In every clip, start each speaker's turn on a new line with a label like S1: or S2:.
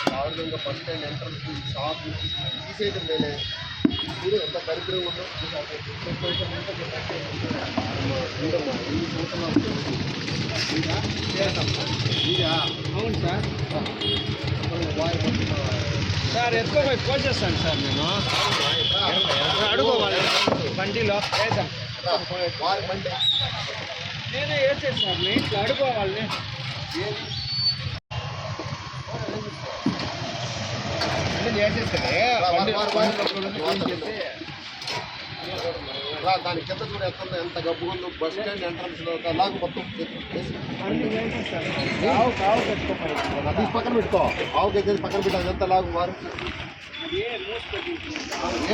S1: దారుణంగా bus stand entrance shop తీసేయడం మేలే. చూడు ఎంత దరిద్రం ఉందో. చూడమ్మా ఎన్ని సంవత్సరాలు
S2: అవును సార్. సార్ ఎత్తుకోపోయి పోసేస్తాను సార్ నేను. అడుకోవాలి బండిలో వేద్దాం.
S1: వారి బండి
S2: నేనే వేసేది సార్. మీ ఇంట్లో అడుకోవాలి.
S1: దాని కింద చూడ ఎంత గబ్బు ఉందో. బస్ స్టాండ్ ఎంట్రన్స్ లో లాగా మొత్తం తీసి పక్కన పెట్టుకో. ఆవుకి అయితే పక్కన పెట్టాలి. ఎంత లాగు వారు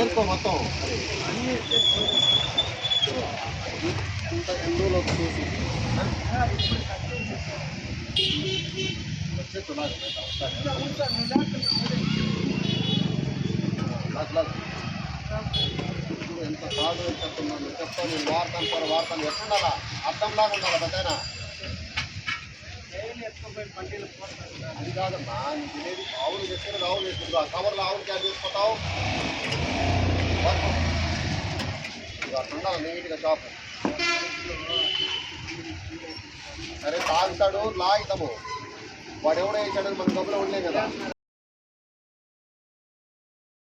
S1: ఏరుకో మొత్తం. ఇంత ఎండలో వచ్చేసి ఎంత కాదు చెప్తున్నాను. చెప్తాను నేను వాడతాను ఎట్లుండాలా అర్థంలాగా ఉండాలి. పెద్దనా అది కాదమ్మా. నీకు తెలియదు. ఆవులు తెచ్చిన ఆవులు వేసుకుంటా కవర్లో ఆవులు క్యారీ చేసుకుంటావు. అట్లా ఉండాలి నీట్గా షాపు. సరే తాగుతాడు లాగుతాము. వాడు ఎవడో వేసాడని మన డబ్బులు ఉండలేం కదా.